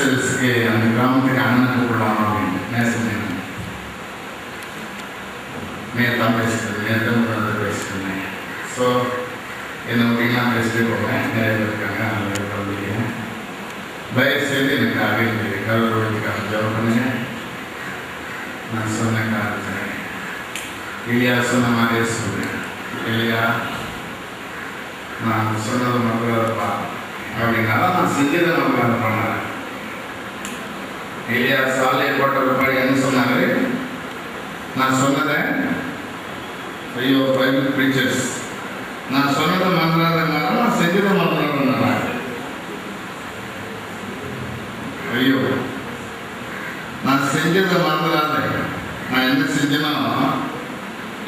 சர்வீஸ்க்கு அந்த கிராமத்துக்கு அண்ணன் கூப்பிடலாம் அப்படின்னு நேசம் நேற்று பேசிட்டு நேற்று பேசிட்டு இருந்தேன். ஸோ என்னை அப்படிலாம் பேசிட்டு போவேன். நிறைய பேர் இருக்காங்க, அவங்க கலந்துக்கிறேன். தயவுசெய்து எனக்கு அறிந்து கருவூர்களுக்காக ஜெபம் பண்ணுங்க. நான் சொன்ன காரணத்தை இல்லையா சொன்ன மாதிரியே சொல்றேன். இல்லையா நான் சொன்னதை மக்களப்பா அப்படின்னால நான் செஞ்சதை மக்கள் பண்ணேன். இல்லையா சாலையை போட்ட பிற்பாடு என்ன சொன்னாரு? நான் சொன்னதை ஐயோ பைபிள் ப்ரீச்சர்ஸ் நான் சொன்னதை மறந்துடாதனால நான் செஞ்சதை மறந்துடுறேன். ஐயோ நான் செஞ்சதை மறந்துடாத. நான் என்ன செஞ்சேன்னா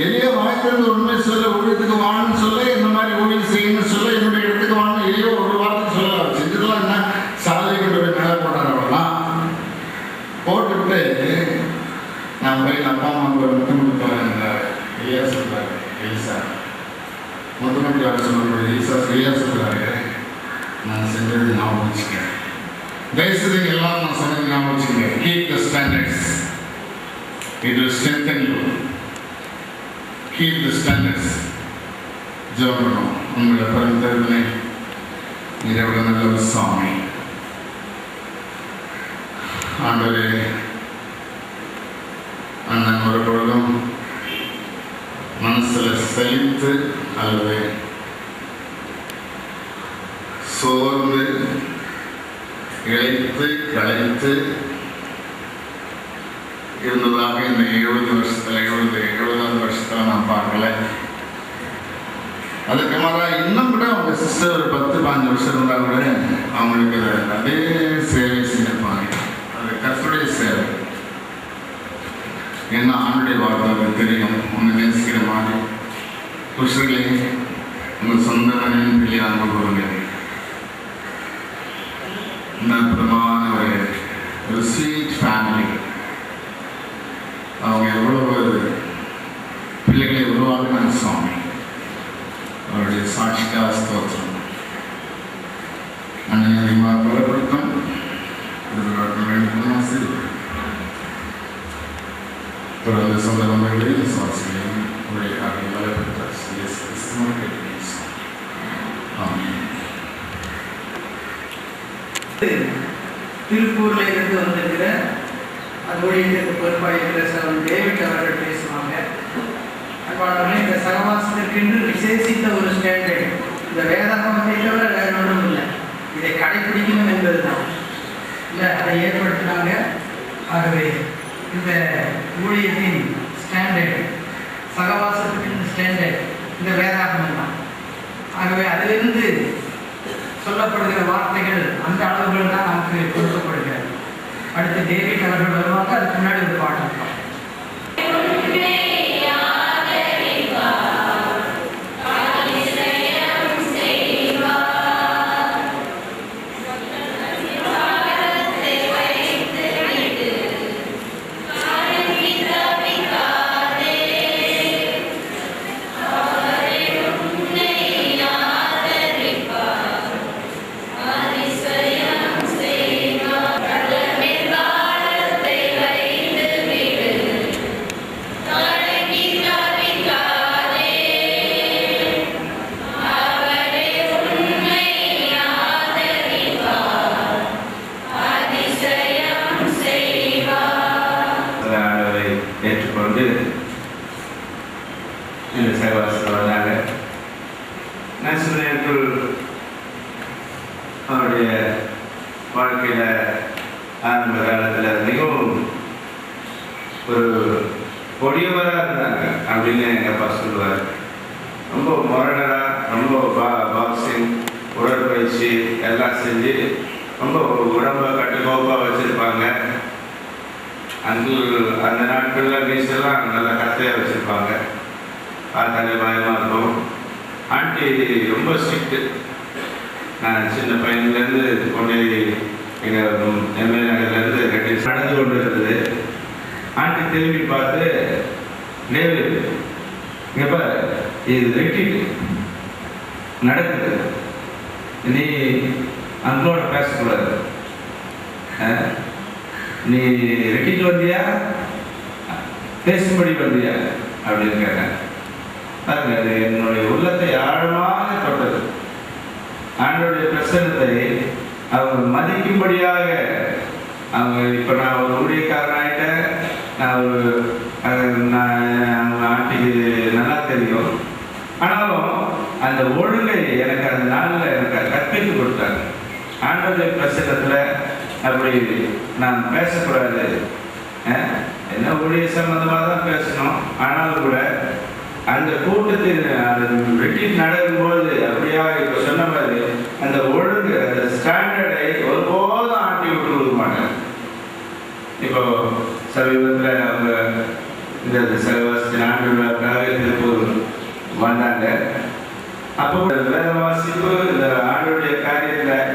எளிய வாய்க்கிறது உண்மை சொல்ல, ஊழியத்துக்கு வாழணும்னு சொல்ல, இந்த மாதிரி ஊழியம் செய்யணும்னு சொல்ல, என்னுடைய இடத்துக்கு வாழணும் எளிய ஒரு வார்த்தை சொல்ல. செஞ்சதெல்லாம் என்ன சாலை கொண்டு போய் மேலே போட்டாரவெல்லாம் போட்டுவிட்டு நான் போய் அப்பா அம்மாவுக்கு ஒரு முத்தம் கொடுத்தேன். ஐயா சொல்றாரு, எலிசா முத்தமட்டி வர சொல்லும்போது ஐயா சொல்றாரு, நான் செஞ்சது ஞாபகம் வச்சுக்கேன். தயவுசெய்து எல்லாம் நான் சொன்னது ஞாபகம் வச்சுக்கேன். Keep the standards, it will strengthen you. Keep the standards. ஜெபம் பண்ணுவோம். உங்களை பரந்தருமே இதை விட நல்ல ஒரு சாமி ஆண்டவரே. அண்ணன் ஒரு பொழுதும் மனசில் சலித்து அல்லது சோர்ந்து இழைத்து களைத்து இருந்ததாக இந்த 70 வருஷத்தில் நான் பார்க்கல. அதுக்கு மாதிரி இன்னும் கூட அவங்க சிஸ்டர் ஒரு 10-15 வருஷம் இருந்தால் கூட அவங்களுக்கு அதே சேவை செஞ்சிருப்பாங்க. அது கர்த்தருடைய சேவை. ஏன்னா ஆண்டுடைய வார்த்தை தெரியும். உன்னை நேசிக்கிற மாதிரி புருஷர்களே உங்கள் சொந்த மனைவின் பிள்ளையாக கொள்ளுங்க. இந்த அற்புதமான ஒரு ஸ்வீட் ஃபேமிலி. அவங்க எவ்வளவு பிள்ளைகளை உருவாக்குனாங்க சுவாமி. அவருடைய சாட்சிக்காக ஸ்தோத்திரம். அன்னையை அதிகமாக பலப்படுத்தும் தொடர்ந்து சொந்த பந்தங்களையும் விசுவாசிகளையும் உடைய காரியம் பலப்படுத்த திருப்பூர்ல இருந்து வந்திருக்கிற அதோடைய பொறுப்பாயிருக்கிற சகோதரர் டேவிட் அவர்கள் பேசுவாங்க. இந்த சகவாசத்திற்கென்று விசேஷித்த ஒரு ஸ்டாண்டர்ட், இந்த வேதாகமத்தை தவிர வேற ஒன்றும் இல்லை, இதை கடைபிடிக்கணும் என்பது தான் இல்லை, அதை ஏற்படுத்தினாங்க. ஆகவே இந்த ஊழியத்தின் ஸ்டாண்டர்ட், சகவாசத்தின் ஸ்டாண்டர்ட் இந்த வேதாகமம் தான். ஆகவே அதிலிருந்து சொல்லப்படுகிற வார்த்தைகள் அந்த அளவுகள் தான் நமக்கு கொடுக்கப்படுகிறது. அடுத்து டேவிட் அவர்கள் வருவாங்க. அதுக்கு முன்னாடி ஒரு பாட்டு இருப்பாங்க. ஏற்றுக்கொண்டு இந்த சகவாசத்தில் வந்தாங்க. நேசமணியர்கள் அவருடைய வாழ்க்கையில் ஆரம்ப காலத்தில் மிகவும் ஒரு கொடியவராக இருந்தாங்க அப்படின்னு எங்கள் அப்பா சொல்லுவார். ரொம்ப முரடராக, ரொம்ப பாக்ஸிங், உடற்பயிற்சி எல்லாம் செஞ்சு ரொம்ப உடம்பை கட்டுக்கோப்பாக வச்சுருப்பாங்க. அந்த நாட்களில் வீசெல்லாம் நல்லா கத்தையாக வச்சுருப்பாங்க. பார்த்தாலே பயமாக இருக்கும். ஆண்டி ரொம்ப ஸ்ட்ரிக்ட்டு. நான் சின்ன பையன்லேருந்து கொண்டு எங்கள் எம்ஏ நகர்லேருந்து நடந்து கொண்டு இருந்தது. ஆண்டி திரும்பி பார்த்து, டேவிட் இங்கே பாரு, இது வெட்டிட்டு நடக்குது, நீ அங்களோட பேசக்கூடாது, நீ ரெட்டிட்டு வந்தியா பேசும்படி வந்தியா அப்படின்னு கேட்டேன். பாருங்க, அது என்னுடைய உள்ளத்தை ஆழமாக தொட்டது. ஆண்டவருடைய பிரசன்னத்தை அவங்க மதிக்கும்படியாக அவங்க இப்போ நான் ஒரு ஊழியக்காரனாயிட்டேன், நான் அவங்க ஆண்டிக்கு நல்லா தெரியும். ஆனாலும் அந்த ஒழுங்கை எனக்கு அந்த நாளில் எனக்கு கற்பித்து கொடுத்தாங்க. ஆண்டவருடைய பிரசன்னத்தில் அப்படி நான் பேசக்கூடாது, என்ன ஊழிய சம்பந்தமாக தான் பேசணும். ஆனாலும் கூட அந்த கூட்டத்தில் வெட்டிட்டு நடக்கும்போது அப்படியா இப்போ சொன்ன மாதிரி அந்த ஒழுங்கு அந்த ஸ்டாண்டர்டை ஒருபோதும் ஆட்டி விட்டு கொடுக்க மாட்டாங்க. இப்போ சமீபத்தில் அவங்க இந்த சிலவாசி ஆண்டு விழாக்காக திருப்பூர் வந்தாங்க. அப்போ வேத வாசிப்பு இந்த ஆண்டுடைய காரியத்தில்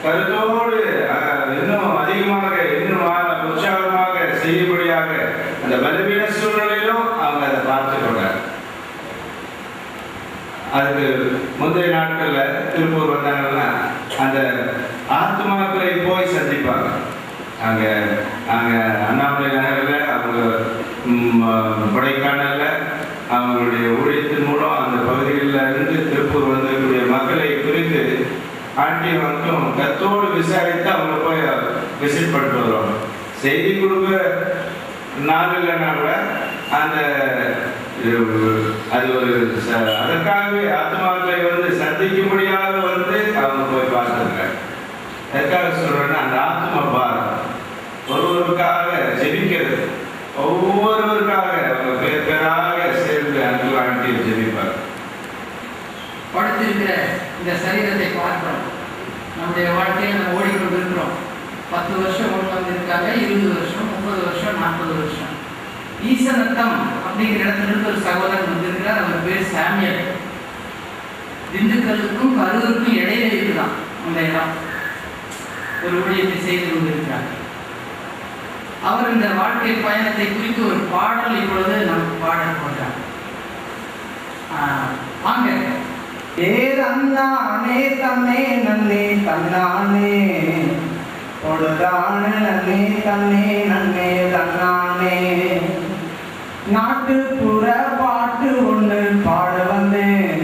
கருத்தோடு இன்னும் அதிகமாக இன்னும் உற்சாகமாக செய்யும்படியாக அந்த பலவீன சூழ்நிலையிலும் அவங்க அதை பார்த்து கொண்டாங்க. அதுக்கு முந்தைய நாட்களில் திருப்பூர் வந்தாங்கன்னா அந்த ஆத்மாக்களை போய் சந்திப்பாங்க. அங்கே அண்ணாமலை நகரில் அவங்க கொடைக்கானலில் அவங்களுடைய ஊழியத்தின் மூலம் அந்த பகுதிகளில் இருந்து திருப்பூர் வந்திருக்கக்கூடிய மக்களை குறித்து ஆண்டி மட்டும் கத்தோடு விசாரித்து அவங்க போய் விசிட் பண்ணிட்டு வருவாங்க. செய்தி கொடுக்க நாள் இல்லைன்னா கூட அந்த அது ஒரு அதற்காகவே ஆத்மாக்களை வந்து சந்திக்கும்படியாக வந்து அவங்க போய் பார்த்துருக்காங்க. எதுக்காக சொல்றேன்னா அந்த ஆத்ம பாரம் ஒருவருக்காக ஜெபிக்கிறது, ஒவ்வொருவருக்காக அவங்க பேராக சேர்ந்து அன்பு ஆண்டி ஜெபிப்பார். படுத்திருக்கிற இந்த சரீரத்தை பார்க்கிறோம். நம்முடைய வாழ்க்கையில் நம்ம ஓடிக்கொண்டு இருக்கிறோம். 10 வருஷம் ஓடி வந்திருக்காங்க, 20 வருஷம், 30 வருஷம், 40 வருஷம். ஈசநத்தம் அப்படிங்கிற இடத்துல இருந்து ஒரு சகோதரன் வந்திருக்கிறார். அவர் பேர் சாமியல். திண்டுக்கல்லுக்கும் கரூருக்கும் இடையில இருக்குதான் அந்த இடம். ஒரு ஊழியத்தை செய்து கொண்டிருக்கிறார். அவர் இந்த வாழ்க்கை பயணத்தை குறித்து ஒரு பாடல் இப்பொழுது நமக்கு பாட போகிறார். வாங்க. ஏதன்னானே தன்னே நன்னே தன்னானே பொழுதான நன்னே தன்னே நன்னே தன்னானே. நாட்டுப்புற பாட்டு ஒன்று பாட வந்தேன்,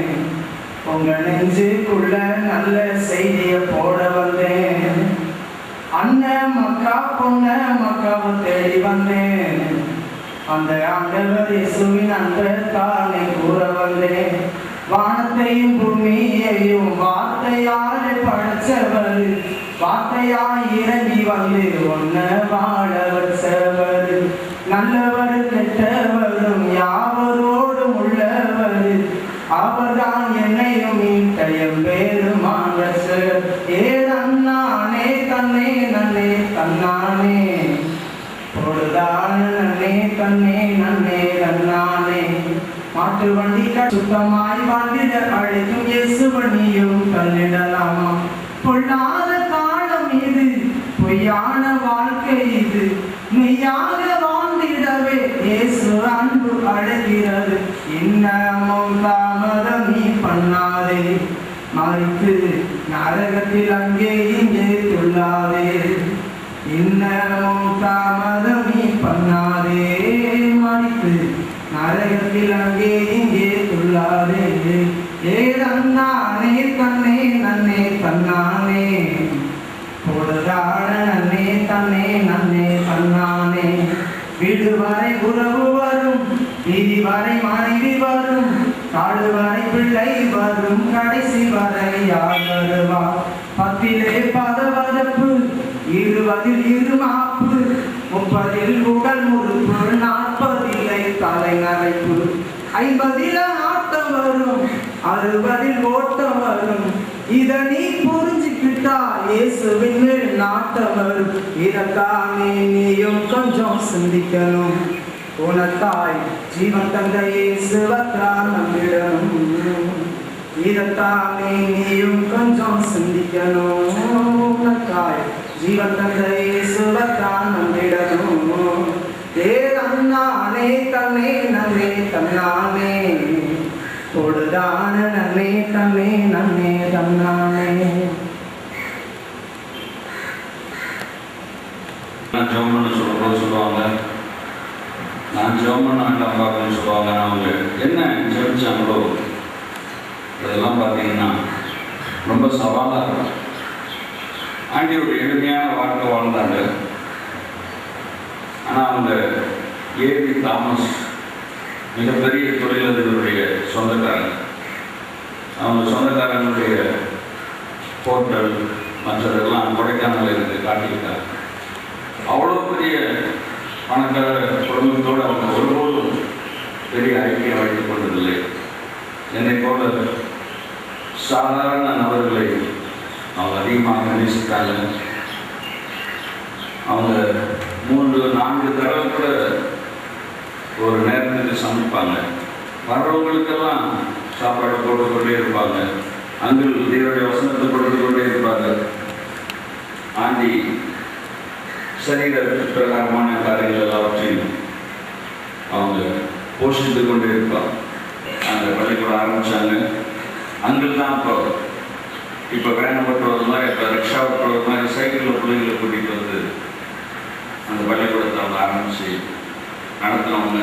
உங்க நெஞ்சுக்குள்ள நல்ல செய்திய போட வந்தேன். அண்ணன் மக்கா பொண்ண மக்காவை தேடி வந்தேன், அந்த ஆண்டவர் இயேசுவின் அன்பை தானே கூற வந்தேன். வானத்தையும் பூமியையும் வார்த்தையால் படைச்சவர், வார்த்தையாய் இறங்கி வந்து ஒன்ன வாழ வச்சவர். நல்லவர் கெட்டவரும் யாவரோடும் உள்ளவர், அவர்தான் என்னையும் மீட்டையும் பேருமான ரட்சகர். ஏதன்னானே தன்னே நன்னே தன்னானே பொழுதான நன்னே தன்னே நன்னே தன்னானே. மாட்டு வண்டி சுத்தமாய் வாழ்ந்திட அழைக்கும் இயேசுவனியும் தள்ளிடலாமா? பொல்லாத காலம் இது, பொய்யான வாழ்க்கை இது, மெய்யாக வாழ்ந்திடவே இயேசு அன்பு அழைக்கிறது. இன்னமும் தாமதம் நீ பண்ணாதே, மறித்து நரகத்தில் அங்கே இங்கே துள்ளாதே. இன்னமும் தாமதம் நீ பண்ணாதே, மறித்து நரகத்தில் அங்கே இங்கே துள்ளாதே. ஏதன்னானே தன்னே நன்னே தன்னானே பொழுதான நன்னே தன்னே நன்னே தன்னானே. வீடு வரை உறவு வரும், வீதி வரை மனைவி வரும், காடு வரை பிள்ளை வரும், கடைசி வரை யார் வருவார்? 10 பதவதப்பு, 20 இருமாப்பு, 30 உடல் முறுப்பு, 40 தலை நரைப்பு, 50 ஆட்டம் வரும், 60 ஓட்டம் வரும். இத நீ புரிஞ்சுக்கிட்டா இயேசுவின் மேல் நாட்டம் வரும். இதற்காக நீயும் கொஞ்சம் சிந்திக்கணும். உனக்காய் ஜீவன் தந்த இயேசுவத்தான் நம்பிடணும். இதற்காக நீயும் கொஞ்சம் சிந்திக்கணும். உனக்காய் ஜீவன் தந்த இயேசுவத்தான் நம்பிடணும். ஏதன்னானே தன்னே நன்னே தன்னானே பொழுதான நன்னே தன்னே நன்னே தன்னானே. நான் ஜெபம் பண்ண சொல்லும்போது சொல்லுவாங்க, நான் ஜெபம் பண்ண வேண்டாம் அப்படின்னு சொல்லுவாங்க. அவங்க என்ன ஜெபிச்சாங்களோ இதெல்லாம் பார்த்தீங்கன்னா ரொம்ப சவாலாக இருக்கும். ஆண்டி ஒரு எளிமையான வாழ்க்கை வாழ்ந்தாங்க. ஆனால் அவங்க ஏவி தாமஸ் மிகப்பெரிய தொழிலதிபருடைய சொந்தக்காரங்க. அவங்க சொந்தக்காரங்களுடைய ஹோட்டல் மற்றதெல்லாம் கொடைக்கானலில் இருந்து காட்டியிருக்காங்க. அவ்வளோ பெரிய பணக்கார குடும்பத்தோடு அவங்க ஒருபோதும் பெரிய ஐக்கியம் வைத்துக் கொண்டதில்லை. என்னை போல சாதாரண நபர்களை அவங்க அதிகமாக நேசித்தாங்க. அவங்க 3-4 தடவை கூட ஒரு நேரத்துக்கு சமைப்பாங்க. வர்றவங்களுக்கெல்லாம் சாப்பாடு போட்டுக்கொண்டே இருப்பாங்க. அங்கிள் தேவனுடைய வசனத்தை போட்டுக்கொண்டே இருப்பாங்க. ஆண்டி சரீர பிரகாரமான காரியங்கள் எல்லாவற்றையும் அவங்க போஷித்து கொண்டே இருப்பாங்க. அந்த பள்ளிக்கூடம் ஆரம்பித்தாங்க. அங்கிள் தான் இப்போ வேனை ஓட்டுறதுலாம், இப்போ ரிக்ஷா ஓட்டுறது மாதிரி சைக்கிளில் பிள்ளைங்களை கூட்டிகிட்டு வந்து அந்த பள்ளிக்கூடத்தை அவங்க ஆரம்பித்து நடத்தினவங்க.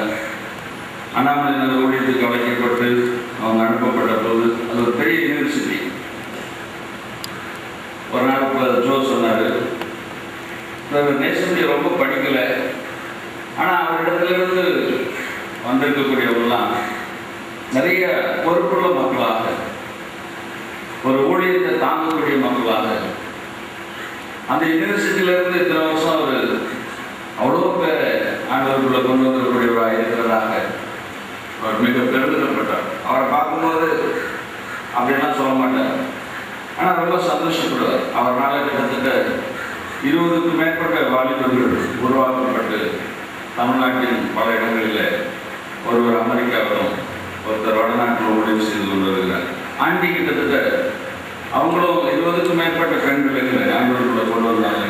அண்ணாமலை நல்ல ஊழியத்துக்கு அழைக்கப்பட்டு அவங்க அனுப்பப்பட்ட போது அது ஒரு பெரிய யூனிவர்சிட்டி. ஒரு நாள் இப்போ ஜோ சொன்னார், நேசத்தை ரொம்ப படிக்கலை, ஆனால் அவரிடத்துலேருந்து வந்திருக்கக்கூடியவங்களாம் நிறைய பொறுப்புள்ள மக்களாக, ஒரு ஊழியத்தை தாங்கக்கூடிய மக்களாக, அந்த யூனிவர்சிட்டியிலேருந்து இத்தனை வருஷம் அவர் அவ்வளோ பேரை ஆண்டவர்களை கொண்டு வந்திருக்கக்கூடியவராக இருக்கிறதாக அவர் மிக பெருமிதப்பட்டார். அவரை பார்க்கும்போது அப்படின்லாம் சொல்ல மாட்டார், ஆனால் ரொம்ப சந்தோஷப்படுவார். அவரால் கிட்டத்தட்ட 20க்கும் மேற்பட்ட வாலிபர்கள் உருவாக்கப்பட்டு தமிழ்நாட்டின் பல இடங்களில் ஒருவர் அமெரிக்காவிலும் ஒருத்தர் வடநாட்டில் உதவி செய்து கொண்டு வருகிறார். ஆண்டி கிட்டத்தட்ட அவங்களும் 20க்கும் மேற்பட்ட பெண்களுக்கு ஆண்டவர்களை கொண்டு வந்தாங்க.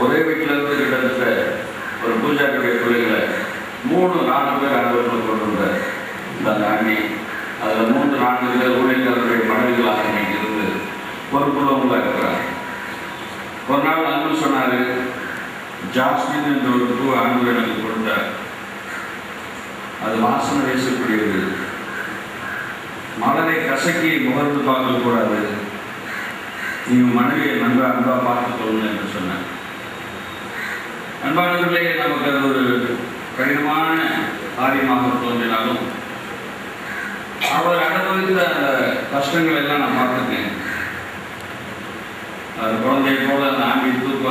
ஒரே வீட்டில் இருந்து கிட்டத்தட்ட ஒரு பூஜாருடைய பிள்ளைகளை 3-4 பேர் ஆண்டவர்களை கொண்டு வந்தார் இந்த ஆண்டி. அதில் 3-4 பேர் ஊழியர்களுடைய மனைவிகளாக இன்னைக்கு இருந்து பொறுப்புள்ளவங்களாக இருக்கிறார். ஒரு நாள் அன்பு சொன்னார், ஜாஸ்மின் என்ற ஒரு பூ ஆண்டு எனக்கு கொடுத்தார். அது வாசனை வீசக்கூடியது, மலரை கசக்கி முகர்ந்து பார்க்கக்கூடாது, நீங்கள் மனைவியை நன்றாக அன்பாக பார்த்துக்கொள்ளுங்க என்று சொன்னார். அன்பானவர்களே, நமக்கு அது ஒரு கடினமான காரியமாக தோன்றினாலும் அவர் அனுபவித்த அந்த கஷ்டங்கள் எல்லாம் நான் பார்த்துருக்கேன். அது குழந்தைய போல அந்த ஆண்டி தூக்க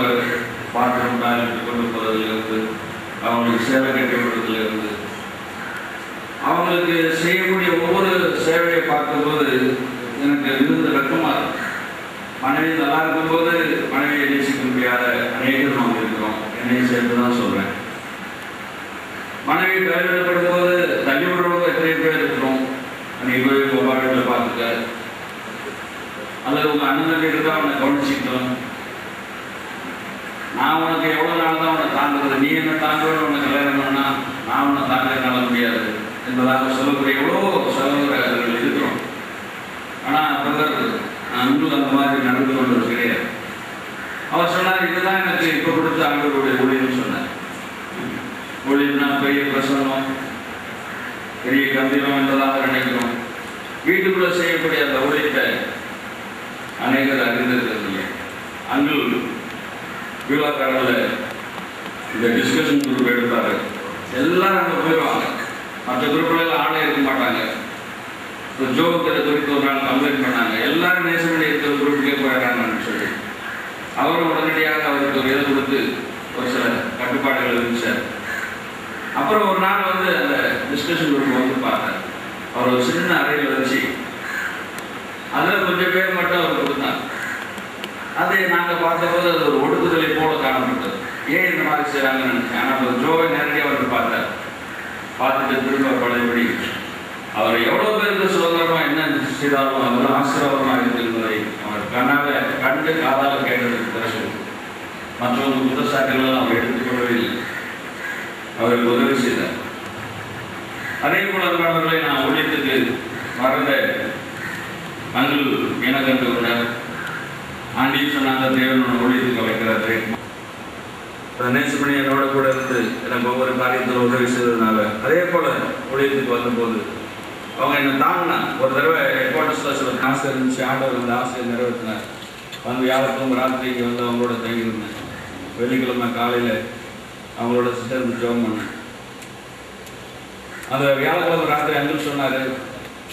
பாத்திரம் டாய்லெட் கொண்டு போகிறதுலேருந்து, அவங்களுக்கு சேவை கட்டி விடுறதுலேருந்து, அவங்களுக்கு செய்யக்கூடிய ஒவ்வொரு சேவையை பார்க்கும்போது எனக்கு மிகுந்த வெட்கமாக இருக்கும். மனைவி நல்லா இருக்கும்போது மனைவியை நேசிக்க முடியாத அநேகர் நாம் இருக்கிறோம். என்னையும் சேர்ந்து தான் சொல்கிறேன். மனைவி கைவிடப்படும் போது தள்ளி விடுறவங்க எத்தனை பேர் இருக்கிறோம். அன்றைக்கி போய் உங்கள் வீட்டில் பார்த்துக்க, அல்லது உங்கள் அண்ணன் இருந்தால் அவனை கவனிச்சிக்கணும். நான் உனக்கு எவ்வளோ நாள் தான் உன்னை தாங்குறது, நீ என்ன தாங்குறது, உனக்கு கல்யாணம் பண்ணா நான் உன்னை தாங்கனால முடியாது என்பதாக சொல்லக்கூடிய எவ்வளோ சகோதரர்கள் இருக்கிறோம். ஆனால் பிரதர் அன்பு அந்த மாதிரி நடந்து கொண்டது கிடையாது. அவர் சொன்னார், இதுதான் எனக்கு இப்போ கொடுத்த ஆண்டவருடைய ஊழியர்னு சொன்னார். ஊழியர்னா பெரிய பிரசன்னம், பெரிய கம்பீரம் என்பதாக நினைக்கிறோம். வீட்டுக்குள்ளே செய்யக்கூடிய அந்த ஊழியத்தை அநேகர் அறிந்திருக்கிறதில்லை. அங்கு விழாக்காரத்தில் இந்த டிஸ்கஷன் குரூப் எடுப்பார். எல்லாரும் அங்கே போயிடுவாங்க. மற்ற குரூப்பில் ஆளே இருக்க மாட்டாங்க. இப்போ ஜோகத்தை குறித்து ஒரு நாள் கம்ப்ளைண்ட் பண்ணாங்க. எல்லாரும் நேசமணி இருக்கிற குரூப்புக்கே போயிடறாங்கன்னு சொல்லி அவரும் உடனடியாக அவருக்கு ஒரு இதை கொடுத்து ஒரு சில கட்டுப்பாடுகள் இருந்துச்சார். அப்புறம் ஒரு நாள் வந்து அந்த டிஸ்கஷன் குரூப் வந்து பார்த்தேன். அவர் ஒரு சின்ன அறையில் வச்சு அதில் கொஞ்சம் பேர் மட்டும் அவர் கொடுத்தாங்க. அதை நாங்கள் பார்த்தபோது அது ஒரு ஒடுக்குதலை போல காணப்பட்டது. ஏன் இந்த மாதிரி செய்கிறாங்கன்னு நினச்சேன். ஆனால் ஒரு ஜோவை நேரடியாக அவர் பார்த்தார். பார்த்துட்டு திரும்ப பழையபடி அவர் எவ்வளோ பேருக்கு சுதந்திரமாக என்ன செய்தாலும் அவ்வளோ ஆசீர்வாதமாக இருந்திருந்ததை அவர் கண்டு காதால் கேட்டதுக்கு பிறகு மற்றவங்க குற்றச்சாட்டுகள் அவர் எடுத்துக்கொள்ளவே இல்லை. அவருக்கு உதவி செய்தார். அதே போல அவர்களை நான் ஊழியத்துக்கு வரத அங்கிள் இனக்கண்டு கொண்டார். ஆண்டியும் சொன்னாங்க, தேவனோட ஊழியத்துக்கு வைக்கிறாரு. நேசமணி என்னோட கூட இருந்து எனக்கு ஒவ்வொரு காரியத்தில் உதவி செய்ததுனால, அதே போல் ஊழியத்துக்கு வந்தபோது அவங்க என்னை தாங்கினா. ஒரு தடவை ஹெட்குவார்ட்டர்ஸில் சில ஆசை இருந்துச்சு, ஆண்டவர் அந்த ஆசையை நிறைவேற்றினார். வந்து வியாழக்கிழமை ராத்திரிக்கு வந்து அவங்களோட தங்கியிருந்தேன். வெள்ளிக்கிழமை காலையில் அவங்களோட சேர்ந்து ஜெபம் பண்ணேன். அந்த வியாழக்கிழமை ராத்திரி அங்கிள் சொன்னார்,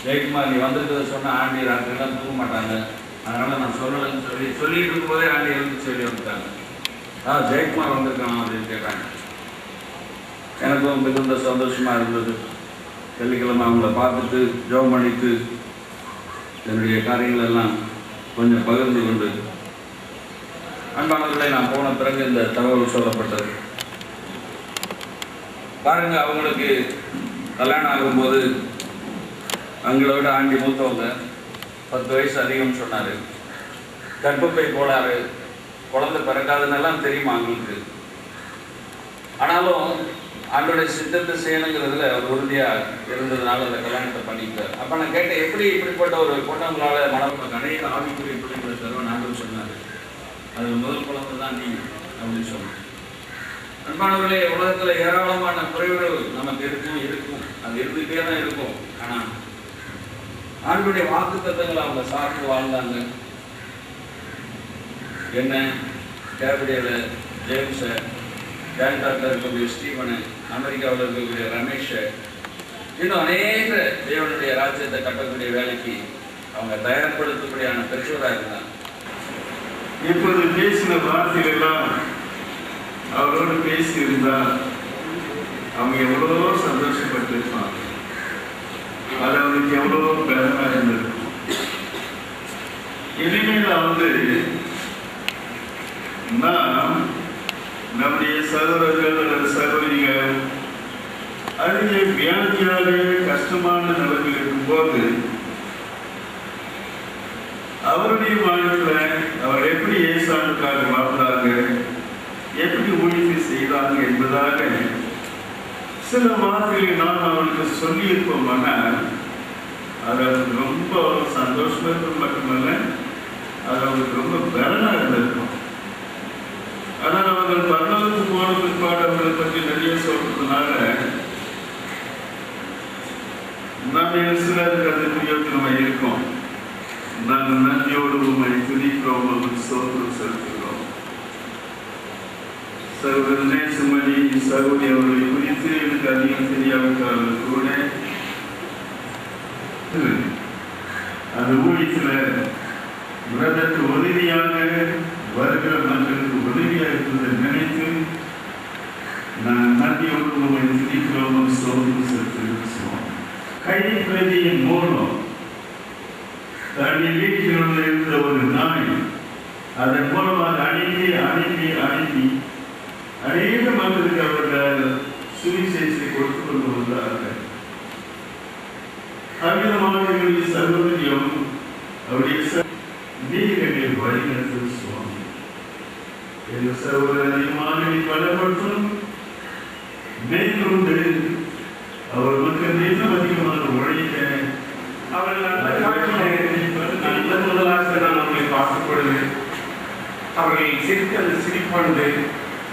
ஜெயக்குமார் நீ வந்திருக்கிறத சொன்னால் ஆண்டி ராத்திரிலாம் தூங்க மாட்டாங்க, அதனால் நான் சொல்லலைன்னு சொல்லிட்டு இருக்கும்போதே ஆண்டி எழுந்து சொல்லி வந்துட்டாங்க. ஜெயக்குமார் வந்திருக்கான் அப்படின்னு கேட்டாங்க. எனக்கும் மிகுந்த சந்தோஷமாக இருந்தது. வெள்ளிக்கிழமை அவங்கள பார்த்துட்டு ஜெபம் பண்ணிட்டு என்னுடைய காரியங்கள் எல்லாம் கொஞ்சம் பகிர்ந்து கொண்டு, அன்பானவர்களை நான் போன பிறகு இந்த தகவல் சொல்லப்பட்டது. பாருங்க, அவங்களுக்கு கல்யாணம் ஆகும்போது அவங்கள விட ஆண்டி மூத்தவங்க, 10 வயசு அதிகம் சொன்னார். கர்ப்பப்பை கோளாறு, குழந்தை பிறக்காதுன்னெல்லாம் தெரியுமா அவங்களுக்கு. ஆனாலும் ஆண்டோடைய சித்தத்தை செய்யணுங்கிறதுல அவர் உறுதியாக இருந்ததுனால அந்த கல்யாணத்தை பண்ணிக்கிட்டார். அப்போ நான் கேட்டேன், எப்படி இப்படிப்பட்ட ஒரு பொண்ணவங்களால் மனம் அநேக ஆவிக்குரிய பிள்ளைங்களை தருவேன் ஆண்டவர் சொன்னார். அது முதல் குழந்தை தான் நீ அப்படின்னு சொன்னேன். அன்பானவர்களே, உலகத்தில் ஏராளமான குறைவுகள் நமக்கு இருக்கும், அது இருந்துகிட்டே தான் இருக்கும். ஆனால் ஆண்டுடைய வாக்கு தத்தங்களை அவங்க சாப்பிட்டு வாழ்ந்தாங்க. என்ன கேபிரியலை, ஜேம்ஸை, டேன்டாக்டில் இருக்கக்கூடிய ஸ்டீவனு, அமெரிக்காவில் இருக்கக்கூடிய ரமேஷை, இன்னும் அநேக தேவனுடைய ராஜ்யத்தை கட்டக்கூடிய வேலைக்கு அவங்க தயார்படுத்தக்கூடியான பெற்றோராக இருந்தாங்க. இப்போது பேசின வார்த்தைகள்லாம் அவரோடு பேசி இருந்தால் அவங்க எவ்வளோ சந்தோஷப்பட்டு இருப்பாங்க. அது அவங்களுக்கு எவ்வளோ பலமாக இருந்திருக்கும். இனிமேல் வந்து நாம் நம்முடைய சகோதரர்கள் அல்லது சகோதரிகள் அதிக வியாதியாக கஷ்டமான நிலையில் இருக்கும்போது அவருடைய வாழ்வில் அவர் எப்படி ஏசாண்டுக்காக வாழ்ந்தாங்க, எப்படி ஊழியத்தை செய்தாங்க என்பதாக சில வார்த்தைகளை நாம் அவர்களுக்கு சொல்லியிருப்போம்னால் அது அவருக்கு ரொம்ப சந்தோஷமா இருப்பது மட்டுமல்ல, அது அவருக்கு ரொம்ப பலனாக இருந்திருக்கும். ஆனால் அவர்கள் பரலோகத்துக்கு போன பிற்பாடு அவர்களை பற்றி நிறைய சொல்றதுனால நம்ம சிலருக்கு அது பிரயோஜனமாக இருக்கும். நாங்கள் நன்றியோடு உண்மை துதிக்கிறோம், சோதனை செலுத்துகிறோம். சகோதர நேசமணி சகோதரி அவர்களை குறித்து எனக்கு அதிகம் தெரியாவிட்டாலும் கூட அந்த ஊழியத்தில் உலகத்துக்கு உதவியாக வருகிற மக்களுக்கு உதவியாக இருப்பதை நினைத்து நான் நன்றியோடு உண்மை துதிக்கிறோம், சோதனை செலுத்துகிறோம். கைப்பிரதியின் மூலம் தன்னுடைய வீட்டில் இருந்த ஒரு நாய் அதன் மூலமாக அனுப்பி அநேக மக்களுக்கு அவர்கள் சுவிசேஷத்தை கொடுத்து கொண்டு வந்தார்கள். அவ்விதமாக சகோதரியும் அவருடைய நீதிகளில் வழிநடத்தும் சுவாமி எங்கள் சகோதரனை பலப்படுத்தும் மேற்கொண்டு அவர் மக்கள் இன்னும் அதிகமாக உழைக்க அவர்களை பார்க்கும் பொழுது அவர்கள் சிரித்து அந்த சிரிப்பானது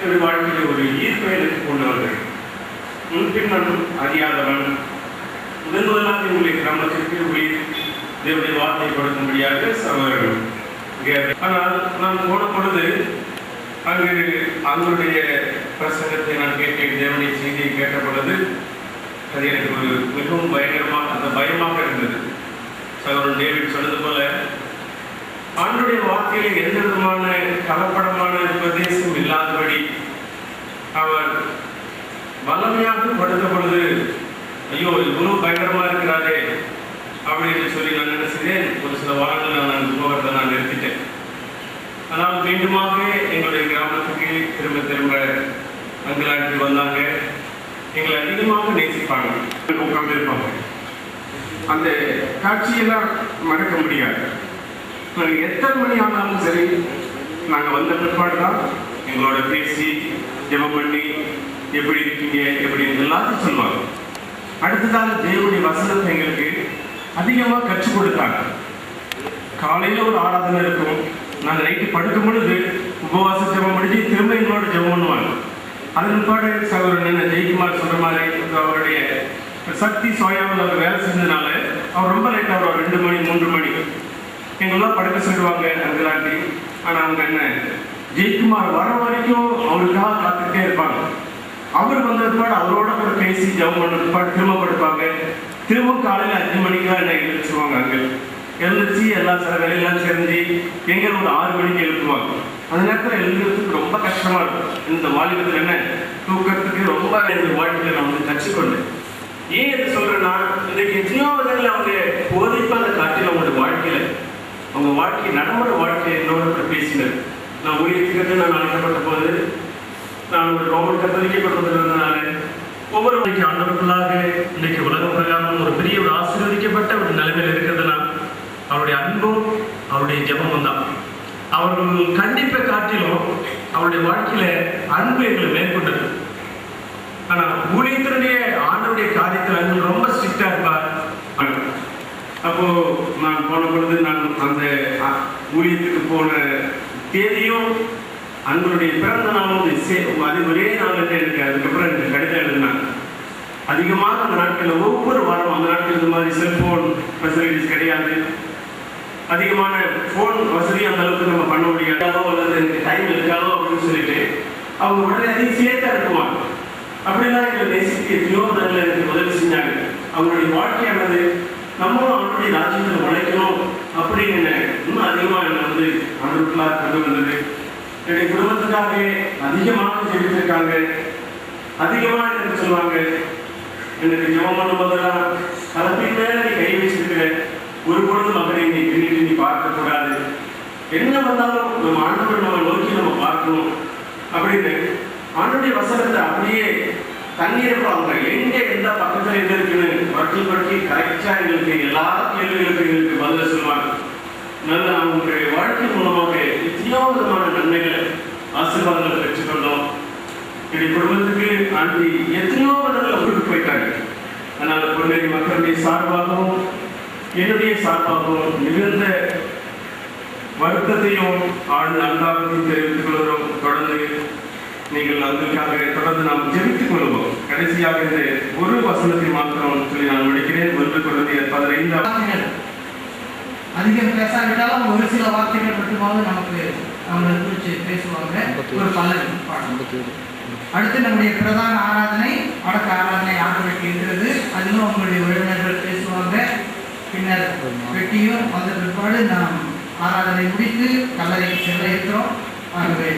என்னுடைய வாழ்க்கையில் ஒரு ஈர்ப்பை எனக்கு கொண்டவர்கள். முன்பின்னும் அறியாதவன் முதலாக உங்களுடைய கிராமத்திற்கு உயிர் தேவனுடைய வார்த்தை கொடுக்கும்படியாக சகோதரர்கள். ஆனால் நான் போன பொழுது அவங்களுடைய பிரசங்கத்தை நான் கேட்டேன், தேவனுடைய செய்தியை கேட்ட பொழுது அது எனக்கு ஒரு மிகவும் பயமாக இருந்தது. சகோதரன் டேவிட் சொன்னது போல ஆண்டவருடைய வார்த்தையில எந்த விதமான கலப்படமான உபதேசம் இல்லாதபடி அவர் வல்லமையாக படுத்த பொழுது ஐயோ இவ்வளவு பயங்கரமா இருக்கிறாரே அப்படின்னு சொல்லி நான் என்ன செய்தேன், ஒரு சில வாரங்கள் நான் போகிறத நான் நிறுத்திட்டேன். ஆனால் மீண்டுமாக எங்களுடைய கிராமத்துக்கு திரும்ப அங்கலாட்டி வந்தாங்க. எங்களை அதிகமாக நேசிப்பாங்க, உட்கார்ந்து இருப்பாங்க. அந்த காட்சியெல்லாம் மறக்க முடியாது. நாங்கள் எத்தனை மணி ஆனாலும் சரி, நாங்கள் வந்த பிற்பாடு தான் எங்களோட பேசி ஜெபம் பண்ணி எப்படி இருக்கீங்க எப்படி எல்லாத்தையும் சொல்லுவாங்க. அடுத்ததாக தேவனுடைய வசனத்தை எங்களுக்கு அதிகமாக கற்றுக் கொடுத்தாங்க. காலையில் ஒரு ஆராதனை இருக்கும், நாங்கள் நைட்டு படுக்கும் பொழுது உபவாச ஜெபம் முடிஞ்சு திரும்ப எங்களோட ஜெபம் பண்ணுவாங்க. அதன் பாடு சகோதரன் ஜெயக்குமார் சொல்ற மாதிரி அவருடைய சக்தி சோயாவில் அவர் வேலை செஞ்சதுனால அவர் ரொம்ப லேட்டாக வருவார், 2 மணி 3 மணி எங்கெல்லாம் படுக்க சொல்லுவாங்க அங்கலாண்டி. ஆனால் அவங்க என்ன ஜெயக்குமார் வர வரைக்கும் அவருக்காக காத்துக்கிட்டே இருப்பாங்க. அவர் வந்ததுபாடு அவரோட கூட பேசி ஜவம் பண்ணதுபாடு திரும்ப படுப்பாங்க. திரும்ப காலையில் 5 மணிக்கு தான் என்ன எழுதிச்சுவாங்க. அங்கே எழுந்திரிச்சு எல்லாம் சில வேலையெல்லாம் செஞ்சு எங்கே ஒரு 6 மணிக்கு எழுப்புவாங்க. அந்த நேரத்தில் எழுதுறதுக்கு ரொம்ப கஷ்டமாக இருக்கும். இந்த வாலிபத்தில் என்ன தூக்கத்துக்கு ரொம்ப வாழ்க்கையில் நான் வந்து கற்றுக்கொண்டேன். ஏன் இது சொல்கிறேன்னா, இன்றைக்கு எத்தனையோ விதங்களில் அவங்க போதிப்பாக காட்டில் அவங்களோட வாழ்க்கையில் அவங்க வாழ்க்கை நடைமுறை வாழ்க்கையை என்னோட பேசினர். நான் ஊழியத்துக்கு நான் அழைக்கப்பட்ட போது நான் ஒரு ரோமன் கத்தரிக்கப்பட்டிருந்ததுனால ஒவ்வொரு மணிக்கு ஆண்டவர்களாக இன்றைக்கு உலகம் பிரகாரம் ஒரு பெரிய ஒரு ஆசீர்வதிக்கப்பட்ட ஒரு நிலைமையில் இருக்கிறதுனா அவருடைய அன்பும் அவருடைய ஜெபமும் தான். அவர்கள் கண்டிப்பை காட்டிலும் அவருடைய வாழ்க்கையில அன்பு எங்களை மேற்கொண்டது. ஆனால் ஊழியத்தினுடைய ஆண்டவருடைய காரியத்தில் அன்பு ரொம்ப ஸ்ட்ரிக்டா இருப்பார். அப்போ நான் போன பொழுது நான் அந்த ஊழியத்துக்கு போன தேதியும் அன்பருடைய பிறந்த நாளும் அது ஒரே நாள் எனக்கு அதுக்கப்புறம் எனக்கு கடிதம் எழுதினாங்க. அதிகமாக அந்த நாட்களில் ஒவ்வொரு வாரம் அந்த நாட்கள் இந்த மாதிரி செல்போன் ஃபெசிலிட்டிஸ் கிடையாது. அதிகமான ஃபோன் வசதி அந்த அளவுக்கு நம்ம பண்ண முடியாதோ அல்லது எனக்கு டைம் இருக்காதோ அப்படின்னு சொல்லிட்டு அவங்க உடனே அதையும் சேர்த்து அனுப்புவாங்க. அப்படிலாம் எங்களை நேசித்து எத்தனையோ நாளில் எனக்கு உதவி செஞ்சாங்க. அவங்களுடைய வாழ்க்கையானது நம்மளும் அவனுடைய ராஜ்யத்தில் உழைக்கணும் அப்படின்னு இன்னும் அதிகமாக என்னை வந்து அனுப்புலாக கொண்டு வந்தது. என்னுடைய குடும்பத்துக்காக அதிகமாக ஜெபித்திருக்காங்க. அதிகமாக எனக்கு சொல்லுவாங்க, எனக்கு ஜெபம் பண்ணும் போதெல்லாம் கலப்பின் மேலே நீ கை வச்சிருக்கிற ஒரு பொழுது மகனை நீ பின்னிட்டு நீ பார்க்கக்கூடாது, என்ன வந்தாலும் நம்ம ஆண்டவர் நம்ம நோக்கி நம்ம பார்க்கணும் அப்படின்னு ஆண்டவருடைய வசனத்தை அப்படியே தண்ணீர்ப்பாங்க. எங்கே எந்த பக்கத்தில் எது இருக்குன்னு பற்றி பற்றி கரெக்டாக எங்களுக்கு எல்லா கேள்விகளுக்கும் எங்களுக்கு பதில் சொல்லுவாங்க. நல்ல அவங்களுடைய வாழ்க்கை மூலமாக எத்தனையோ விதமான நன்மைகளை ஆசீர்வாதங்களை பெற்றுக்கொண்டோம். என்னுடைய குடும்பத்துக்கு ஆண்டி எத்தனையோ விதங்களை ஊருக்கு போயிட்டாங்க. அதனால பொன்னேரி மக்களுடைய சார்பாகவும் என்னுடைய சார்பாகவும் மிகுந்த வருத்தத்தையும் ஆழ்ந்த அனுதாபத்தையும் தெரிவித்துக் கொள்கிறோம். தொடர்ந்து நீங்கள் அதற்காக தொடர்ந்து நாம் ஜெபித்துக் கொள்வோம். கடைசியாக இந்த ஒரு வசனத்தை மாத்திரம் சொல்லி நான் முடிக்கிறேன். 1 கொரிந்தியர் 15 அதிகம் பேசாவிட்டாலும் ஒரு சில வார்த்தைகள் மட்டுமாவது நமக்கு அவங்களை குறித்து பேசுவாங்க. ஒரு பல்லவி பாடம். அடுத்து நம்முடைய பிரதான ஆராதனை வடக்கு ஆராதனை ஆகியவற்றை இருக்கிறது. அதிலும் உங்களுடைய உறவினர்கள் பேசுவாங்க. பின்னர் வெட்டியும் வந்த பிற்பாடு நாம் ஆராதனை முடித்து கல்லறைக்கு செல்ல இருக்கிறோம். ஆகவே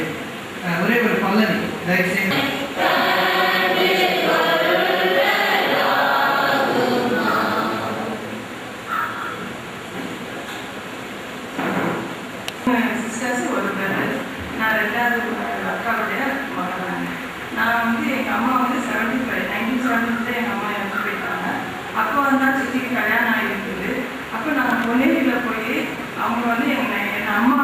ஒரே ஒரு பல்லவி தயவுசெய்து நான் 2வது அக்காவுடைய மகன். நான் வந்து எங்கள் அம்மா வந்து 1970 எங்கள் அம்மா இறந்து போயிட்டாங்க. அப்போ வந்தால் சித்திக்கு கல்யாணம் ஆகிருக்குது. அப்போ நான் பொன்னேரியில் போய் அவங்க வந்து என் அம்மா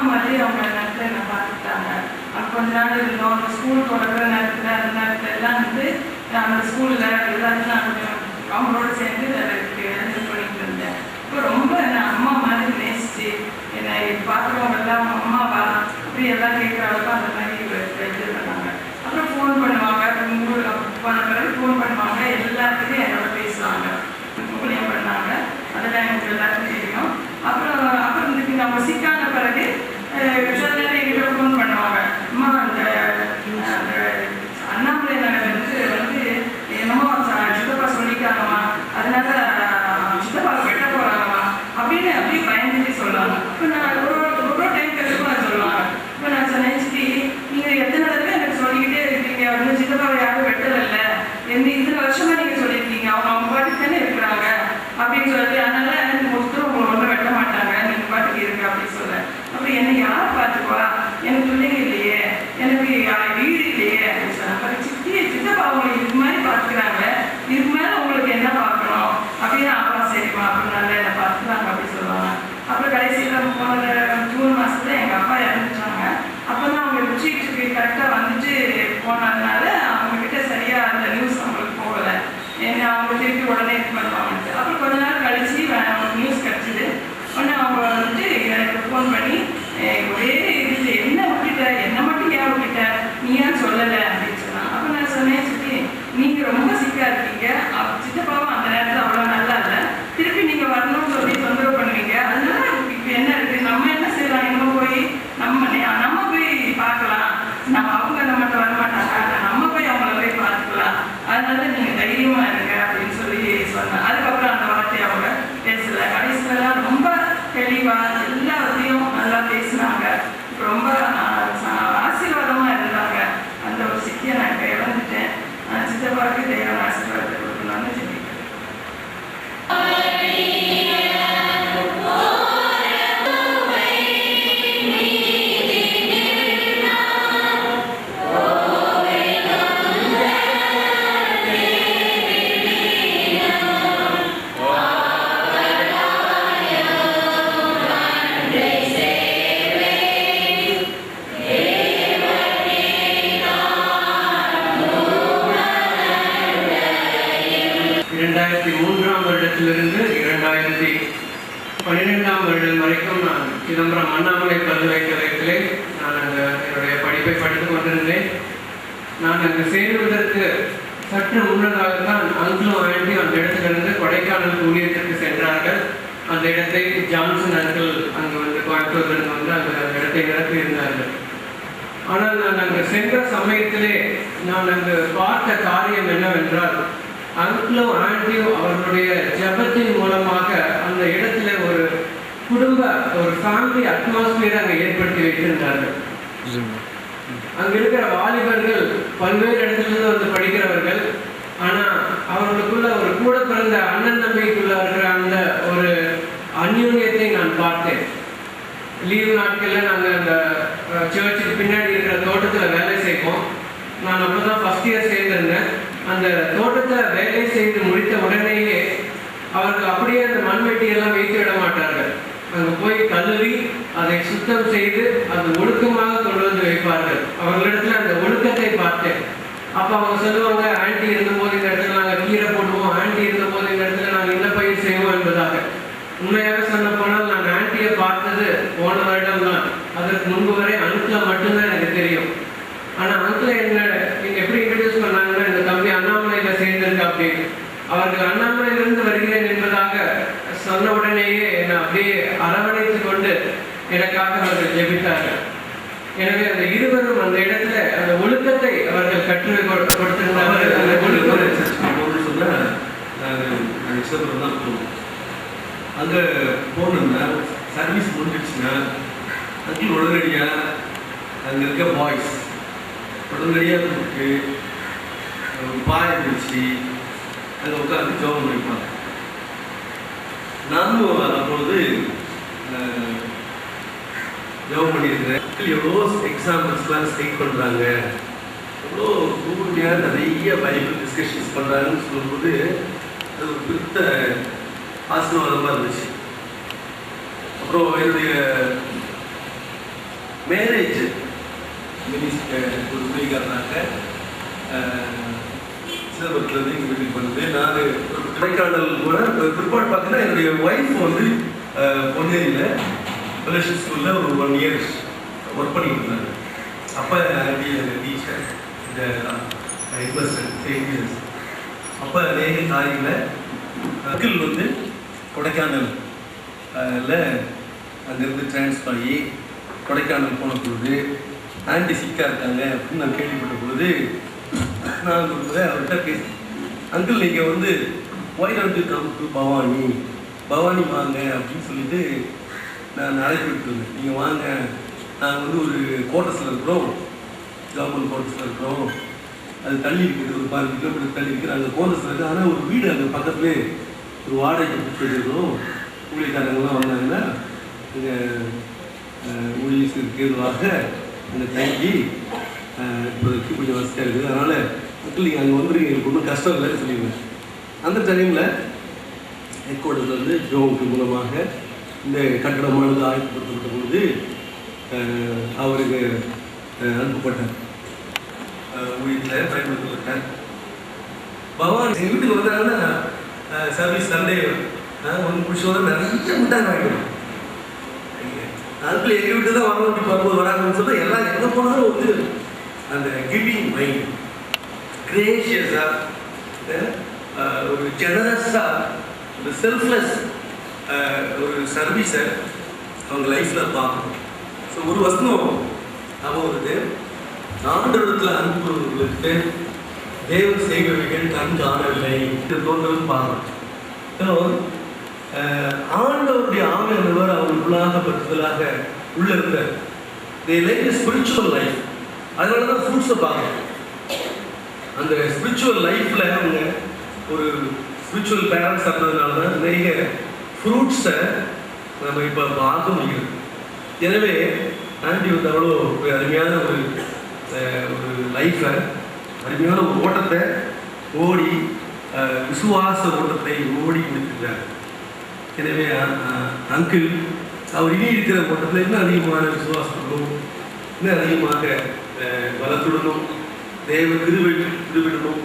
மாதிரி அவங்க நேரத்தில் என்னை பார்த்துட்டாங்க. அப்போ கொஞ்ச நாள் இருந்தோம். அந்த ஸ்கூல் தொடங்குற நேரத்தில் அந்த நேரத்தில் எல்லாம் வந்து அந்த ஸ்கூலில் எல்லாத்தையும் நான் கொஞ்சம் அவங்களோட சேர்ந்து ஹெல்ப் பண்ணிட்டு இருந்தேன். இப்போ ரொம்ப நான் அம்மா மாதிரி நேசிச்சு என்னை பார்க்குறவங்க எல்லாம் அவங்க அம்மாவா அப்படி எல்லாம் கேட்குற அளவுக்கு அந்த மாதிரி இது பண்ணாங்க. அப்புறம் ஃபோன் பண்ணுவாங்க. போன பிறகு ஃபோன் பண்ணுவாங்க. எல்லாத்துக்கும் என்னோட பேசுவாங்க. ஊழியம் பண்ணாங்க. அதெல்லாம் எனக்கு எல்லாருக்கும் தெரியும். அப்புறம் இதுக்கு நம்ம சிக்கான பிறகு சில நேரம் எங்கிட்ட ஃபோன் பண்ணுவாங்க. அம்மா அந்த அண்ணாமலை நகர் வந்து என்னமோ சித்தப்பா சொல்லிட்டாங்கம்மா, அதனால சித்தப்பா வெட்ட போறாங்கம்மா அப்படின்னு அப்படியே பயந்துட்டு சொல்லுவாங்க. இப்போ நான் ஒரு டைம் கழிச்சு நான் சொல்லுவாங்க. இப்போ நான் சொன்னேன், சித்தி நீங்கள் எத்தனை தடவை எனக்கு சொல்லிக்கிட்டே இருக்கீங்க அப்படின்னு, சித்தப்பாவை யாரும் வெட்டதில்லை, இத்தனை வருஷமா நீங்கள் சொல்லியிருக்கீங்க, அவங்க பாட்டுக்கு தானே இருக்கிறாங்க அப்படின்னு சொல்லிட்டு, அதனால ஒருத்தரும் உங்களை ஒன்றும் வெட்ட மாட்டாங்க, நீங்கள் பாட்டுக்கு இருக்கு அப்படின்னு சொல்ல. அப்படி என்னை யார் பார்த்துக்குவா, எனக்கு பிள்ளைங்க இல்லையே, எனக்கு வீடு இல்லையே அப்படின்னு சொன்னாங்க. சித்தப்பா அவங்க இது மாதிரி பார்த்துக்கிறாங்க, இதுக்கு மேலே உங்களுக்கு என்ன பார்க்கணும் அப்படின்னு. அப்பா சரிம்மா அப்படின்னு நல்லா என்னை பார்த்துக்கிறாங்க அப்படி சொல்லுவாங்க. அப்புறம் கடைசியில் போன ஜூன் மாதத்துல எங்கள் அப்பா இறந்துட்டாங்க. அப்போ தான் அவங்க ரிட்ரீட்டுக்கு கரெக்டாக வந்துட்டு போனதுனால அவங்கக்கிட்ட சரியாக அந்த நியூஸ் அவங்களுக்கு போகலை. என்ன அவங்க திருப்பி உடனே இது பண்ணுவாங்கன்ட்டு. அப்புறம் கொஞ்ச நாள் கழிச்சு அவங்களுக்கு நியூஸ் கிடச்சிது. உடனே அவங்க வந்துட்டு எனக்கு ஃபோன் பண்ணி ஒரே இது என்ன விட்டுட்ட, என்ன மட்டும் ஏன் விட்டுட்ட, நீ ஏன் சொல்லலை அப்படின்னு 2003ஆம் வருடத்திலிருந்து 2012ஆம் வருடம் வரைக்கும் நான் சிதம்பரம் அண்ணாமலை பல்கலைக்கழகத்திலே நான் அங்கே என்னுடைய படிப்பை படித்துக் கொண்டிருந்தேன். நான் அங்கு சேருவதற்கு சற்று முன்னதாகத்தான் அங்கிளும் ஆண்டியும் அந்த இடத்திலிருந்து கொடைக்கானல் ஊழியத்திற்கு சென்றார்கள். அந்த இடத்தை ஜான்சன் அங்கிள் அங்கு வந்து கோயம்புத்தூரிலிருந்து வந்து அந்த இடத்தை நிரப்பி இருந்தார்கள். ஆனால் நான் அங்கு சென்ற சமயத்திலே நான் அங்கு பார்த்த காரியம் என்னவென்றால், அங்கிளும் ஆண்டியும் அவர்களுடைய ஜபத்தின் மூலமாக அந்த இடத்துல ஒரு ஒரு ஃபேமிலி அட்மாஸ்பியர் அங்கே ஏற்படுத்தி வைத்திருந்தார்கள். அங்கே இருக்கிற வாலிபர்கள் பல்வேறு இடத்துலேருந்து வந்து படிக்கிறவர்கள். ஆனால் அவர்களுக்குள்ள ஒரு கூட பிறந்த அண்ணன் தம்பிக்குள்ள இருக்கிற அந்த ஒரு அந்யூன்யத்தை நான் பார்த்தேன். லீவு நாட்களில் நாங்கள் அந்த சர்ச்சுக்கு பின்னாடி இருக்கிற தோட்டத்தில் வேலை செய்வோம். நான் அப்போ தான் ஃபஸ்ட் இயர் சேர்ந்திருந்தேன். அந்த தோட்டத்தில் வேலை செய்து முடித்த உடனேயே அவர்கள் அப்படியே அந்த மண்வெட்டியெல்லாம் வைத்து விட மாட்டார்கள். அங்கே போய் கழுவி அதை சுத்தம் செய்து அது ஒழுக்கமாக கொண்டு வந்து வைப்பார்கள். அவர்களிடத்துல அந்த ஒழுக்கத்தை பார்த்தேன். அப்போ அவங்க சொல்லுவாங்க, ஆண்டி இருந்தபோது இந்த இடத்துல நாங்கள் கீரை போடுவோம், ஆண்டி இருந்தபோது இந்த இடத்துல நாங்கள் என்ன பயிர் செய்வோம் என்பதாக. உண்மையாக சொல்ல போனால் நான் ஆண்டியை பார்த்தது போன வருடம் தான். அதற்கு முன்பு வரை அங்கிளை மட்டும்தான் எனக்கு தெரியும். ஆனால் அங்கிளை என்ன நீங்கள் எப்படி இன்ட்ரடியூஸ் பண்ணாங்கன்னா, இந்த தம்பி அண்ணாமலையில் சேர்ந்திருக்கா அப்படின்னு. அவர்கள் அண்ணாமலையிலிருந்து வருகிறேன் என்பதாக சொன்ன உடனேயே என்னை அப்படியே அரவணைத்து கொண்டு எனக்காக அவர்கள் ஜெபித்தார்கள். எனவே அந்த இருவரும் அந்த இடத்துல அந்த ஒழுக்கத்தை அவர்கள் கற்றுக் கொடுத்திருந்தார்கள். அந்த ஒழுக்கம் அங்கே போகணுன்னா சர்வீஸ் முடிஞ்சிடுச்சுன்னா அங்கிள் உடனடியாக அங்கே இருக்க பாய்ஸ் உடனடியாக கூப்பிட்டு பாய பிடிச்சி அங்கே உட்காந்து ஜோகம் வைப்பாங்க. நானும் அப்போது ஜோகம் பண்ணியிருக்கிறேன். எவ்வளோ எக்ஸாம்பிள்ஸ்லாம் ஸ்டேட் பண்ணுறாங்க, எவ்வளோ கூடுமையாக நிறைய பைபிள் டிஸ்கஷன்ஸ் பண்ணுறாங்கன்னு சொல்லும்போது அது ஒரு பெருத்த ஆசீர்வாதமாக இருந்துச்சு. அப்புறம் என்னுடைய மேரேஜ் ஒரு பிள்ளைக்காரனாக்க சிதம்பரத்துலேருந்து எங்கள் வீட்டுக்கு பண்ணுது. நான் கொடைக்கானல் கூட பிற்பாடு பார்த்தீங்கன்னா என்னுடைய ஒய்ஃப் வந்து பொன்னேரியில் ஃபெலோஷிப் ஸ்கூலில் ஒரு 1 year ஒர்க் பண்ணிட்டு இருந்தாங்க. அப்போ ஆண்டி எங்கள் டீச்சர் இந்த ஹெட்மாஸ்டர் அப்போ அநேக காரியங்களை அங்கிள் வந்து கொடைக்கானல் அங்கேருந்து டிரான்ஸ்ஃபர் ஆகி கொடைக்கானல் போன பொழுது ஆண்டி சிக்காக இருக்காங்க அப்படின்னு நான் கேள்விப்பட்ட பொழுது நான் அவர்கிட்ட பேசி, அங்கிள் நீங்கள் வந்து why don't you come to Bhavani வாங்க அப்படின்னு சொல்லிட்டு நான் அழைப்பு விட்டுருந்தேன். நீங்கள் வாங்க, நாங்கள் வந்து ஒரு குவார்ட்டர்ஸில் இருக்கிறோம், கவர்மெண்ட் குவார்ட்டர்ஸில் இருக்கிறோம். அது தள்ளி இருக்குது, ஒரு 12 கிலோமீட்டர் தள்ளி இருக்குது. அங்கே குவார்ட்டர்ஸில் இருக்குது. ஆனால் ஒரு வீடு அங்கே பக்கத்துலேயே ஒரு வாடகைக்கு புக் பண்ணிருக்கிறோம். ஊழியக்காரங்கள்லாம் வந்தாங்கன்னா இங்கே ஊழியர்ஸ் இருக்கிறதுவாக அங்கே தங்கி இப்போதைக்கு கொஞ்சம் வசதியாக இருக்குது. அதனால் மக்கள் நீங்கள் அங்கே வந்துருங்க, எங்களுக்கு ஒன்றும் கஷ்டம் இல்லைன்னு சொல்லிடுவேன். அந்த டைமில் ஹெட் குவார்ட்டர்ஸில் வந்து ஜோவுக்கு மூலமாக இந்த கட்டடமானது ஆயத்தப்படுத்தப்பட்ட பொழுது அவருக்கு அனுப்பப்பட்டார், ஊழியத்தில் பயன்படுத்தப்பட்டார். பகவான் எங்கள் வீட்டுக்கு வந்தாங்கன்னா சர்வீஸ் சண்டே ஒன்று பிடிச்சோட நிறைய முட்டாங்க வாங்கிடும். அதுக்குள்ள எங்கள் வீட்டு தான் வரணும், இப்படி வரும்போது வராங்கன்னு சொல்லி எல்லாம் எங்கே போனாலும் வந்து அந்த கிவிங் மைண்ட், கிரேஷியஸாக, ஒரு ஜெனரஸாக, ஒரு செல்ஃப்லெஸ் ஒரு சர்வீஸை அவங்க லைஃப்பில் பார்க்கணும். ஸோ ஒரு வசனம் அவன் வருது, ஆண்டவரத்தில் அனுப்புவர்களுக்கு தேவன் செய்பவைகள் கண் காணவில்லை தோன்றதுன்னு பார்க்கணும். ஆண்டவருடைய ஆவியானவர் அவங்களுக்குள்ளாக பற்றுதலாக உள்ள இருக்க ஸ்பிரிச்சுவல் லைஃப். அதனால தான் ஃப்ரூட்ஸை பார்க்கணும். அந்த ஸ்பிரிச்சுவல் லைஃப்பில் அவங்க ஒரு ஸ்பிரிச்சுவல் பேரண்ட்ஸ் இருந்ததுனால தான் நிறைய ஃப்ரூட்ஸை நம்ம இப்போ பார்க்க முடியும். எனவே ஆண்டி வந்து அவ்வளோ ஒரு அருமையான ஒரு லைஃப்பை, அருமையான ஒரு ஓட்டத்தை ஓடி, விசுவாச ஓட்டத்தை ஓடி முடிக்கிறார். எனவே அங்கிள் அவர் இனி இருக்கிற ஓட்டத்தில் இன்னும் அதிகமான விசுவாசப்படணும், இன்னும் அதிகமாக பலத்துடனும், தேவ கிருவிடணும்.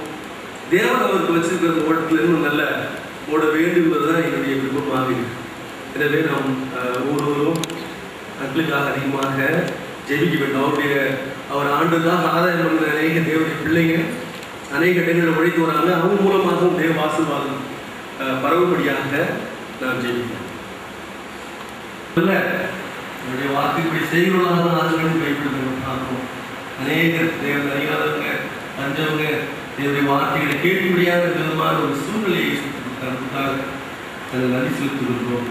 தேவன் அவருக்கு வச்சிருக்கிற ஓட்டத்தில் இன்னும் நல்ல ஓட வேண்டும் என்பதுதான் என்னுடைய விருப்பமாக இருக்கு. எனவே நாம் ஒவ்வொருவரும் அங்கிளுக்காக அதிகமாக ஜெபிக்க வேண்டும். அவர் ஆண்டுக்காக ஆதாயம் பண்ண அநேக தேவனுடைய பிள்ளைங்க அநேக இடங்களில் உழைத்து வராங்க. அவங்க மூலமாகவும் தேவ ஆசீர்வாதம் பரவும்படியாக நாம் ஜெபிக்கிறோம். இல்லை என்னுடைய வாக்குப்படி செய்கிறவர்களாக தான் ஆண்களும் கைவிடுங்க பார்க்கிறோம். அநேகர் தேவன் அறியாதவங்க அஞ்சவங்க தேவனுடைய வார்த்தைகளை கேட்க முடியாத விதமான ஒரு சூழ்நிலையை நன்றி செலுத்துகின்றோம்.